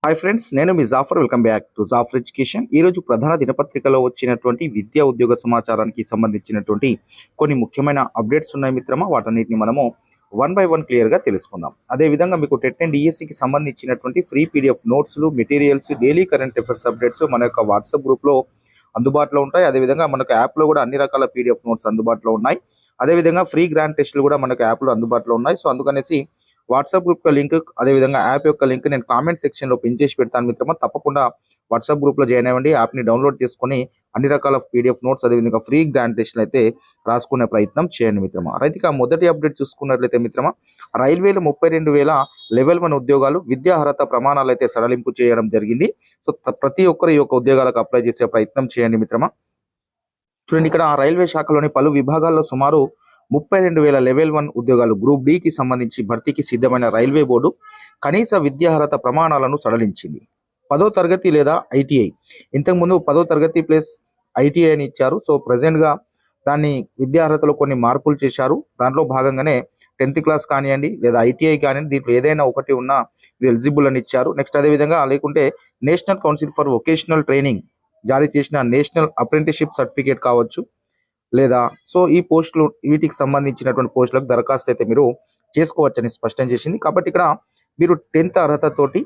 Hi friends, నేను మీ Jafar. Welcome back to Jafar education. ఈరోజు ప్రధాన దినపత్రికలో వచ్చినటువంటి విద్యా ఉద్యోగ సమాచారానికి సంబంధించినటువంటి కొన్ని ముఖ్యమైన అప్డేట్స్ ఉన్నాయి మిత్రమా. వాటన్నిటిని మనము వన్ బై వన్ క్లియర్గా తెలుసుకుందాం. అదేవిధంగా మీకు టెట్ అండ్ డిఎస్సికి సంబంధించినటువంటి ఫ్రీ పీడిఎఫ్ నోట్స్లు, materials, daily current affairs updates మన యొక్క వాట్సాప్ గ్రూప్లో అందుబాటులో ఉంటాయి. అదేవిధంగా మనకు యాప్లో కూడా అన్ని రకాల పీడిఎఫ్ నోట్స్ అందుబాటులో ఉన్నాయి. అదేవిధంగా ఫ్రీ గ్రాండ్ టెస్టులు కూడా మనకు యాప్లో అందుబాటులో ఉన్నాయి. సో అందుకనేసి వాట్సాప్ గ్రూప్ లింక్, అదేవిధంగా యాప్ యొక్క లింక్ నేను కామెంట్ సెక్షన్లో పిన్ చేసి పెడతాను మిత్రమా. తప్పకుండా వాట్సాప్ గ్రూప్లో జాయిన్ అవ్వండి. యాప్ని డౌన్లోడ్ చేసుకొని అన్ని రకాల పీడిఎఫ్ నోట్స్, అదేవిధంగా ఫ్రీ గ్రాండ్ టెస్ట్లు అయితే రాసుకునే ప్రయత్నం చేయండి మిత్రమా. రైతుగా మొదటి అప్డేట్ చూసుకున్నట్లయితే మిత్రమా, రైల్వేలు 32,000 లెవెల్ 1 ఉద్యోగాలు విద్యా అర్హత ప్రమాణాలు అయితే సడలింపు చేయడం జరిగింది. సో ప్రతి ఒక్కరు ఈ యొక్క ఉద్యోగాలకు అప్లై చేసే ప్రయత్నం చేయండి మిత్రమా. చూడండి, ఇక్కడ రైల్వే శాఖలోని పలు విభాగాల్లో సుమారు 32,000 లెవెల్ 1 ఉద్యోగాలు గ్రూప్ డికి సంబంధించి భర్తీకి సిద్ధమైన రైల్వే బోర్డు కనీస విద్యార్హత ప్రమాణాలను సడలించింది. 10వ తరగతి లేదా ఐటీఐ, ఇంతకుముందు 10వ తరగతి ప్లస్ ఐటీఐ అని ఇచ్చారు. సో ప్రజెంట్గా దాన్ని విద్యార్హతలో కొన్ని మార్పులు చేశారు. దాంట్లో భాగంగానే 10th క్లాస్ కానివ్వండి లేదా ఐటీఐ కానివ్వండి, దీంట్లో ఏదైనా ఒకటి ఉన్నా ఎలిజిబుల్ అని ఇచ్చారు. నెక్స్ట్ అదేవిధంగా లేకుంటే national council for vocational training జారీ చేసిన నేషనల్ అప్రెంటిస్షిప్ సర్టిఫికేట్ కావచ్చు, లేదా సో ఈ పోస్టులు, వీటికి సంబంధించినటువంటి పోస్టులకు దరఖాస్తు అయితే మీరు చేసుకోవచ్చని స్పష్టం చేసింది. కాబట్టి ఇక్కడ మీరు 10th అర్హతతోటి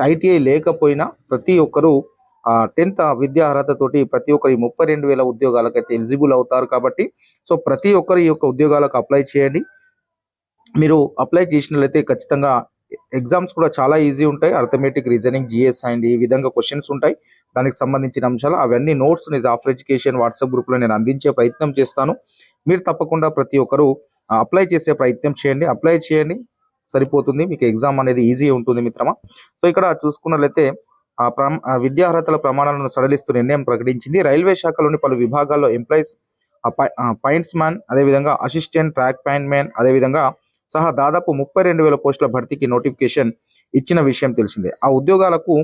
ఐటీఐ లేకపోయినా ప్రతి ఒక్కరు 10th విద్యా అర్హతతోటి ప్రతి ఒక్కరు 32,000 ఉద్యోగాలకైతే ఎలిజిబుల్ అవుతారు. కాబట్టి సో ప్రతి ఒక్కరు ఈ యొక్క ఉద్యోగాలకు అప్లై చేయండి. మీరు అప్లై చేసినట్లయితే ఖచ్చితంగా ఎగ్జామ్స్ కూడా చాలా ఈజీ ఉంటాయి. అర్థమెటిక్, రీజనింగ్, జిఎస్ అండ్ ఈ విధంగా క్వశ్చన్స్ ఉంటాయి. దానికి సంబంధించిన అంశాలు అవన్నీ నోట్స్ జాఫర్ ఎడ్యుకేషన్ వాట్సాప్ గ్రూప్లో నేను అందించే ప్రయత్నం చేస్తాను. మీరు తప్పకుండా ప్రతి ఒక్కరు అప్లై చేసే ప్రయత్నం చేయండి. అప్లై చేయండి, సరిపోతుంది. మీకు ఎగ్జామ్ అనేది ఈజీ ఉంటుంది మిత్రమా. సో ఇక్కడ చూసుకున్నట్లయితే విద్యార్హతల ప్రమాణాలను సడలిస్తూ నిర్ణయం ప్రకటించింది. రైల్వే శాఖలోని పలు విభాగాల్లో ఎంప్లాయీస్ పాయింట్స్ మ్యాన్, అదేవిధంగా అసిస్టెంట్ ట్రాక్ పాయింట్ మ్యాన్, అదేవిధంగా సహా దాదాపు 32,000 పోస్టుల భర్తీకి నోటిఫికేషన్ ఇచ్చిన విషయం తెలిసిందే. ఆ ఉద్యోగాలకు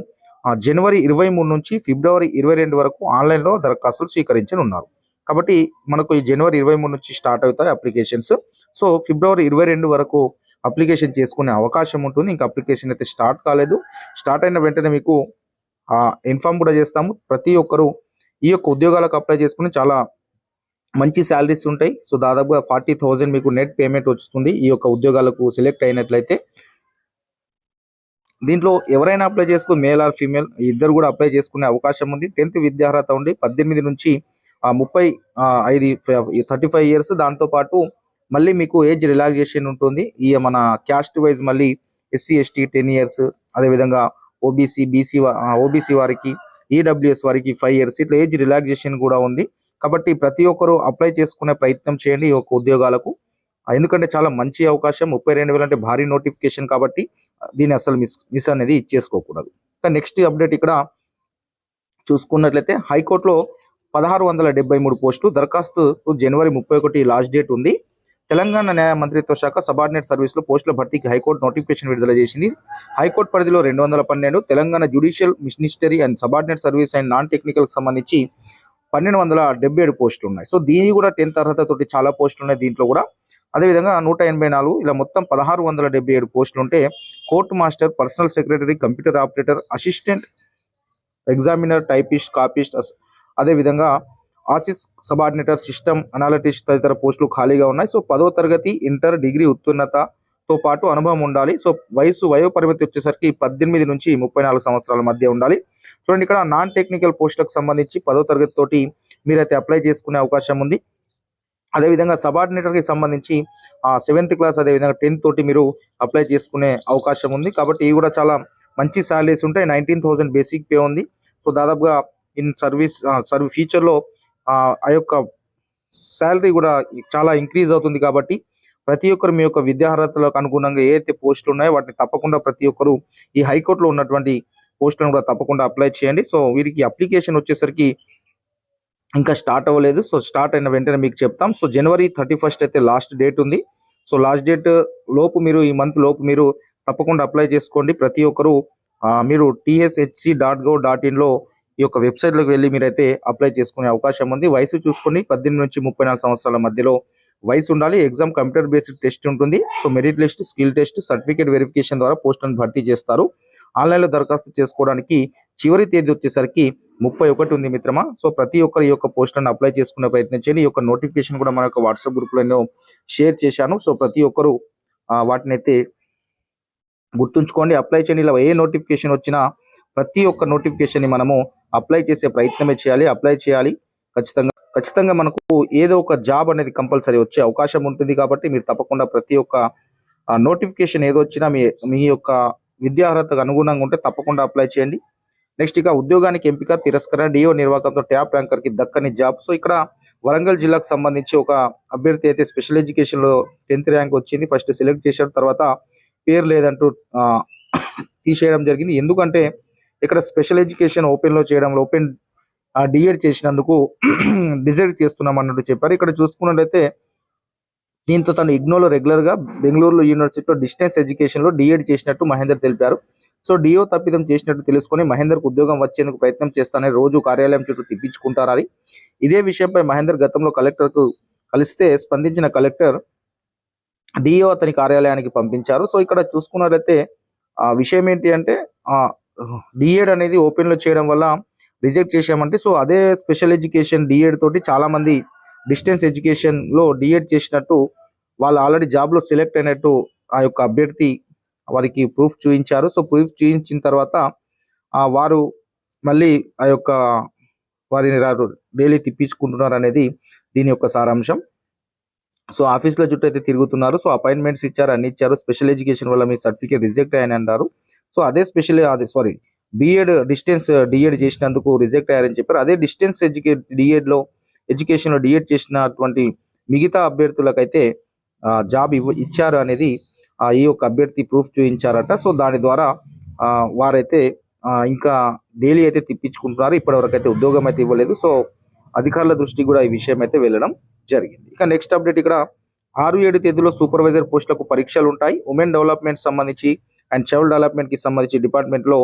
జనవరి 23 నుంచి ఫిబ్రవరి 22 వరకు ఆన్లైన్లో దరఖాస్తులు స్వీకరించనున్నారు. కాబట్టి మనకు ఈ జనవరి 23 నుంచి స్టార్ట్ అవుతాయి అప్లికేషన్స్. సో ఫిబ్రవరి 22 వరకు అప్లికేషన్ చేసుకునే అవకాశం ఉంటుంది. ఇంకా అప్లికేషన్ అయితే స్టార్ట్ కాలేదు. స్టార్ట్ అయిన వెంటనే మీకు ఇన్ఫార్మ్ కూడా చేస్తాము. ప్రతి ఒక్కరు ఈ యొక్క ఉద్యోగాలకు అప్లై చేసుకుని చాలా మంచి శాలరీస్ ఉంటాయి. సో దాదాపుగా 40,000 మీకు నెట్ పేమెంట్ వస్తుంది ఈ యొక్క ఉద్యోగాలకు సెలెక్ట్ అయినట్లయితే. దీంట్లో ఎవరైనా అప్లై చేసుకుని మేల్ ఆర్ ఫీమేల్ ఇద్దరు కూడా అప్లై చేసుకునే అవకాశం ఉంది. 10th విద్యార్హత ఉండి 18 నుంచి 35 ఇయర్స్. దాంతోపాటు మళ్ళీ మీకు ఏజ్ రిలాక్సేషన్ ఉంటుంది. ఈ మన క్యాస్ట్ వైజ్ మళ్ళీ ఎస్సీ ఎస్టీ 10 ఇయర్స్, అదేవిధంగా ఓబీసీ వారికి, ఈడబ్ల్యూఎస్ వారికి 5 ఇయర్స్, ఇట్లా ఏజ్ రిలాక్సేషన్ కూడా ఉంది. కాబట్టి ప్రతి ఒక్కరు అప్లై చేసుకునే ప్రయత్నం చేయండి ఈ యొక్క ఉద్యోగాలకు. ఎందుకంటే చాలా మంచి అవకాశం. 32,000 అంటే భారీ నోటిఫికేషన్. కాబట్టి దీన్ని అసలు మిస్ అనేది ఇచ్చేసుకోకూడదు. నెక్స్ట్ అప్డేట్ ఇక్కడ చూసుకున్నట్లయితే హైకోర్టులో 1,673 పోస్టులు దరఖాస్తు జనవరి 31 లాస్ట్ డేట్ ఉంది. తెలంగాణ న్యాయ మంత్రిత్వ శాఖ సబార్డినేట్ సర్వీసులో పోస్టుల భర్తీకి హైకోర్టు నోటిఫికేషన్ విడుదల చేసింది. హైకోర్టు పరిధిలో 212, Telangana judicial ministry and subordinate service and non technical సంబంధించి 1,277 పోస్టులు ఉన్నాయి. సో దీని కూడా 10th అర్హతతోటి చాలా పోస్టులు ఉన్నాయి దీంట్లో కూడా. అదేవిధంగా 184, ఇలా మొత్తం 1,677 పోస్టులు ఉంటే court master, personal secretary, computer operator, assistant examiner, typist, copyist, అదేవిధంగా ఆఫీస్ సబార్డినేటర్, సిస్టమ్ అనాలిటిస్ట్ తదితర పోస్టులు ఖాళీగా ఉన్నాయి. సో 10వ తరగతి, ఇంటర్, డిగ్రీ ఉత్తీర్ణతతో పాటు అనుభవం ఉండాలి. సో వయో పరిమితి వచ్చేసరికి 18 నుంచి 34 సంవత్సరాల మధ్య ఉండాలి. చూడండి, ఇక్కడ నాన్ టెక్నికల్ పోస్టులకు సంబంధించి 10వ తరగతి తోటి మీరైతే అప్లై చేసుకునే అవకాశం ఉంది. అదేవిధంగా సబార్డినేటర్కి సంబంధించి 7th క్లాస్, అదేవిధంగా 10th తోటి మీరు అప్లై చేసుకునే అవకాశం ఉంది. కాబట్టి ఇవి కూడా చాలా మంచి శాలరీస్ ఉంటాయి. 19,000 బేసిక్ పే ఉంది. సో దాదాపుగా ఇన్ సర్వీస్ ఫ్యూచర్లో ఆ యొక్క శాలరీ కూడా చాలా ఇంక్రీజ్ అవుతుంది. కాబట్టి ప్రతి ఒక్కరు మీ యొక్క విద్యార్హతలకు అనుగుణంగా ఏదైతే పోస్టులు ఉన్నాయో వాటిని తప్పకుండా ప్రతి ఒక్కరు ఈ హైకోర్టులో ఉన్నటువంటి పోస్టులను కూడా తప్పకుండా అప్లై చేయండి. సో వీరికి అప్లికేషన్ వచ్చేసరికి ఇంకా స్టార్ట్ అవ్వలేదు. సో స్టార్ట్ అయిన వెంటనే మీకు చెప్తాం. సో జనవరి 31 అయితే లాస్ట్ డేట్ ఉంది. సో లాస్ట్ డేట్ లోపు మీరు, ఈ మంత్ లోపు మీరు తప్పకుండా అప్లై చేసుకోండి. ప్రతి ఒక్కరు మీరు tshc.gov.in ఈ యొక్క వెబ్సైట్లోకి వెళ్ళి మీరైతే అప్లై చేసుకునే అవకాశం ఉంది. వయసు చూసుకొని 18 నుంచి 34 సంవత్సరాల మధ్యలో వయసు ఉండాలి. ఎగ్జామ్ కంప్యూటర్ బేస్డ్ టెస్ట్ ఉంటుంది. So merit list, skill test, certificate verification ద్వారా పోస్టులను భర్తీ చేస్తారు. ఆన్లైన్లో దరఖాస్తు చేసుకోవడానికి చివరి తేదీ వచ్చేసరికి 31 ఉంది మిత్రమా. సో ప్రతి ఒక్కరు ఈ యొక్క పోస్టులను అప్లై చేసుకునే ప్రయత్నం చేయండి. ఈ యొక్క నోటిఫికేషన్ కూడా మన యొక్క వాట్సాప్ గ్రూప్లో షేర్ చేశాను. సో ప్రతి ఒక్కరు వాటిని అయితే గుర్తుంచుకోండి, అప్లై చేయండి. ఇలా ఏ నోటిఫికేషన్ వచ్చినా ప్రతి ఒక్క నోటిఫికేషన్ని మనము అప్లై చేసే ప్రయత్నమే చేయాలి, అప్లై చేయాలి. ఖచ్చితంగా మనకు ఏదో ఒక జాబ్ అనేది కంపల్సరీ వచ్చే అవకాశం ఉంటుంది. కాబట్టి మీరు తప్పకుండా ప్రతి ఒక్క నోటిఫికేషన్ ఏదో వచ్చినా మీ యొక్క విద్యార్హతకు అనుగుణంగా ఉంటే తప్పకుండా అప్లై చేయండి. నెక్స్ట్ ఇక ఉద్యోగానికి ఎంపిక తిరస్కరణ డిఓ నిర్వాహకంతో ట్యాప్ ర్యాంకర్కి దక్కని జాబ్. సో ఇక్కడ వరంగల్ జిల్లాకు సంబంధించి ఒక అభ్యర్థి అయితే స్పెషల్ ఎడ్యుకేషన్లో 10th ర్యాంక్ వచ్చింది. ఫస్ట్ సెలెక్ట్ చేశాడు, తర్వాత పేరు లేదంటూ తీసేయడం జరిగింది. ఎందుకంటే ఇక్కడ స్పెషల్ ఎడ్యుకేషన్ ఓపెన్లో చేయడంలో ఓపెన్ డిఎడ్ చేసినందుకు డిజైడ్ చేస్తున్నాం అన్నట్టు చెప్పారు. ఇక్కడ చూసుకున్నట్లయితే దీంతో తను ఇగ్నోలో రెగ్యులర్గా బెంగళూరు యూనివర్సిటీలో డిస్టెన్స్ ఎడ్యుకేషన్లో డిఎడ్ చేసినట్టు మహేందర్ తెలిపారు. సో డిఓ తప్పిదం చేసినట్టు తెలుసుకొని మహేందర్కు ఉద్యోగం వచ్చేందుకు ప్రయత్నం చేస్తానని రోజు కార్యాలయం చుట్టూ తిప్పించుకుంటారని. ఇదే విషయంపై మహేందర్ గతంలో కలెక్టర్కు కలిస్తే స్పందించిన కలెక్టర్ డిఓ అతని కార్యాలయానికి పంపించారు. సో ఇక్కడ చూసుకున్నట్లయితే విషయం ఏంటి అంటే డిఎడ్ అనేది ఓపెన్లో చేయడం వల్ల రిజెక్ట్ చేశామంటే, సో అదే స్పెషల్ ఎడ్యుకేషన్ డిఎడ్ తోటి చాలామంది డిస్టెన్స్ ఎడ్యుకేషన్లో డిఎడ్ చేసినట్టు వాళ్ళు ఆల్రెడీ జాబ్లో సెలెక్ట్ అయినట్టు ఆ యొక్క అభ్యర్థి వారికి ప్రూఫ్ చూపించారు. సో ప్రూఫ్ చూపించిన తర్వాత వారు మళ్ళీ ఆ యొక్క వారిని డైలీ తిప్పించుకుంటున్నారు అనేది దీని యొక్క సారాంశం. సో ఆఫీస్లో చుట్టూ అయితే తిరుగుతున్నారు. సో అపాయింట్మెంట్స్ ఇచ్చారు, అన్ని ఇచ్చారు. స్పెషల్ ఎడ్యుకేషన్ వల్ల మీ సర్టిఫికేట్ రిజెక్ట్ అయ్యాయని అన్నారు. సో అదే బిఎడ్ డిస్టెన్స్ డిఎడ్ చేసినందుకు రిజెక్ట్ అయ్యారని చెప్పారు. అదే డిస్టెన్స్ ఎడ్యుకేషన్లో డిఎడ్ చేసినటువంటి మిగతా అభ్యర్థులకైతే జాబ్ ఇచ్చారు అనేది ఈ యొక్క అభ్యర్థి ప్రూఫ్ చూపించారట. సో దాని ద్వారా వారైతే ఇంకా డైలీ అయితే తిప్పించుకుంటున్నారు. ఇప్పటివరకు అయితే ఉద్యోగం అయితే ఇవ్వలేదు. సో అధికారుల దృష్టికి కూడా ఈ విషయం అయితే వెళ్ళడం జరిగింది. ఇక నెక్స్ట్ అప్డేట్ ఇక్కడ 6-7 తేదీలో సూపర్వైజర్ పోస్టులకు పరీక్షలు ఉంటాయి. ఉమెన్ డెవలప్మెంట్ సంబంధించి అండ్ చైల్డ్ డెవలప్మెంట్కి సంబంధించి డిపార్ట్మెంట్లో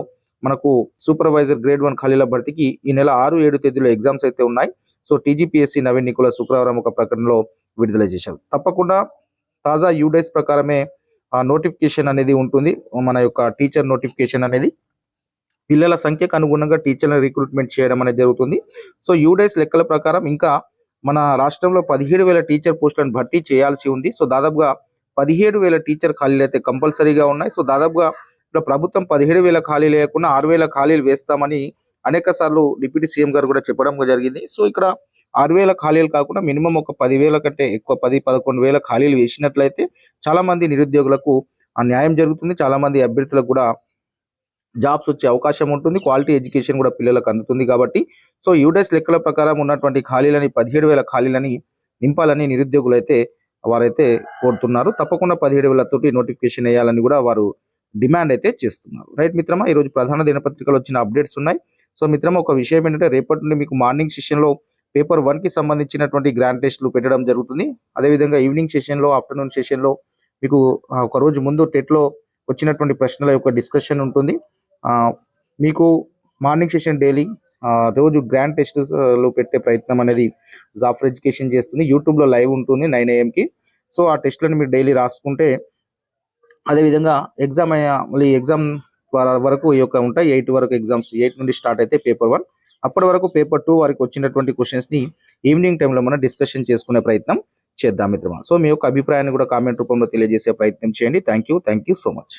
మనకు సూపర్వైజర్ గ్రేడ్ 1 ఖాళీల భర్తీకి ఈ నెల 6-7 తేదీలో ఎగ్జామ్స్ అయితే ఉన్నాయి. సో టీజీపీఎస్సీ నవీన్ నికుల శుక్రవారం ఒక ప్రకటనలో విడుదల చేశారు. తప్పకుండా తాజా యూడైస్ ప్రకారమే నోటిఫికేషన్ అనేది ఉంటుంది. మన యొక్క టీచర్ నోటిఫికేషన్ అనేది పిల్లల సంఖ్యకు అనుగుణంగా టీచర్లను రిక్రూట్మెంట్ చేయడం అనేది జరుగుతుంది. సో యూడైస్ లెక్కల ప్రకారం ఇంకా మన రాష్ట్రంలో 17,000 టీచర్ పోస్టులను భర్తీ చేయాల్సి ఉంది. సో దాదాపుగా 17,000 టీచర్ ఖాళీలు అయితే కంపల్సరీగా ఉన్నాయి. సో దాదాపుగా ఇప్పుడు ప్రభుత్వం 17,000 ఖాళీలు లేకుండా 6,000 ఖాళీలు వేస్తామని అనేక సార్లు డిప్యూటీ సీఎం గారు కూడా చెప్పడం జరిగింది. సో ఇక్కడ 6,000 ఖాళీలు కాకుండా మినిమం ఒక 10,000 కంటే ఎక్కువ 10-11,000 ఖాళీలు వేసినట్లయితే చాలా మంది నిరుద్యోగులకు న్యాయం జరుగుతుంది. చాలా మంది అభ్యర్థులకు కూడా జాబ్స్ వచ్చే అవకాశం ఉంటుంది. క్వాలిటీ ఎడ్యుకేషన్ కూడా పిల్లలకు అందుతుంది. కాబట్టి సో యూడైస్ లెక్కల ప్రకారం ఉన్నటువంటి ఖాళీలని 17,000 ఖాళీలని నింపాలని నిరుద్యోగులు అయితే వారైతే కోరుతున్నారు. తప్పకుండా 17,000 తోటి నోటిఫికేషన్ వేయాలని కూడా వారు డిమాండ్ అయితే చేస్తున్నారు. రైట్ మిత్రమా, ఈరోజు ప్రధాన దినపత్రికలు వచ్చిన అప్డేట్స్ ఉన్నాయి. సో మిత్రమా, ఒక విషయం ఏంటంటే రేపటి నుండి మీకు మార్నింగ్ సెషన్లో పేపర్ 1కి సంబంధించినటువంటి గ్రాండ్ టెస్ట్లు పెట్టడం జరుగుతుంది. అదేవిధంగా ఈవినింగ్ సెషన్లో, ఆఫ్టర్నూన్ సెషన్లో మీకు ఒక రోజు ముందు టెట్లో వచ్చినటువంటి ప్రశ్నల యొక్క డిస్కషన్ ఉంటుంది. మీకు మార్నింగ్ సెషన్ డైలీ రోజు గ్రాండ్ టెస్ట్లో పెట్టే ప్రయత్నం అనేది జాఫర్ ఎడ్యుకేషన్ చేస్తుంది. యూట్యూబ్లో లైవ్ ఉంటుంది 9 AM. సో ఆ టెస్ట్లను మీరు డైలీ రాసుకుంటే అదేవిధంగా ఎగ్జామ్ వరకు ఈ యొక్క ఉంటాయి. 8 వరకు ఎగ్జామ్స్, 8 నుండి స్టార్ట్ అయితే పేపర్ 1. అప్పటి వరకు పేపర్ 2 వారికి వచ్చినటువంటి క్వశ్చన్స్ని ఈవినింగ్ టైంలో మనం డిస్కషన్ చేసుకునే ప్రయత్నం చేద్దాం మిత్రమా. సో మీ యొక్క అభిప్రాయాన్ని కూడా కామెంట్ రూపంలో తెలియజేసే ప్రయత్నం చేయండి. Thank you so much.